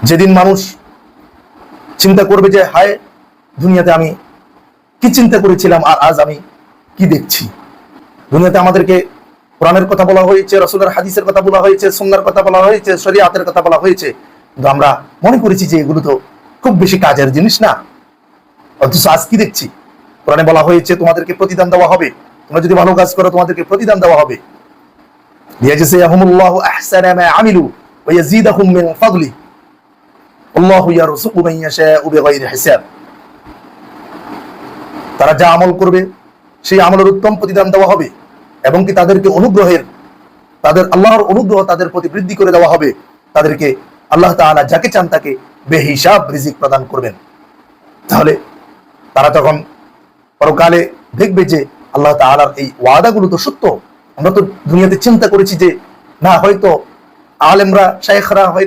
যেদিন মানুষ চিন্তা করবে যে হায়, দুনিয়াতে আমি কি চিন্তা করেছিলাম আর আজ আমি কি দেখছি। দুনিয়াতে আমাদেরকে কোরআনের কথা বলা হয়েছে, রাসূলের হাদিসের কথা বলা হয়েছে, সুন্নাহর কথা বলা হয়েছে, শরীয়তের কথা বলা হয়েছে, কিন্তু আমরা মনে করেছি যে এগুলো তো খুব বেশি কাজের জিনিস না। অথচ আজ কি দেখছি, কোরআনে বলা হয়েছে তোমাদেরকে প্রতিদান দেওয়া হবে, তোমরা যদি ভালো কাজ করো তোমাদেরকে প্রতিদান দেওয়া হবে। লিয়াজজিয়াহুমুল্লাহু আহসানা মা আমিলু ওয়া ইয়াজিদাহুম মিন ফাদলি আল্লাহু ইয়ারযুকু মান ইয়াশাউ বিগাইরি হিসাব। তারা যা আমল করবে সেই আমলের উত্তম প্রতিদান দেওয়া হবে এবং কি তাদেরকে তাদের আল্লাহর অনুগ্রহ তাদের প্রতি বৃদ্ধি করে দেওয়া হবে। তাদেরকে আল্লাহ তাআলা যাকে চান তাকে বেহিসাব রিজিক প্রদান করবেন। তাহলে তারা তখন পরকালে দেখবে যে আল্লাহ তাআলার এই ওয়াদাগুলো তো সত্য। আমরা তো দুনিয়াতে চিন্তা করেছি যে না, হয়তো আলেমরা, শায়েখরা হয়তো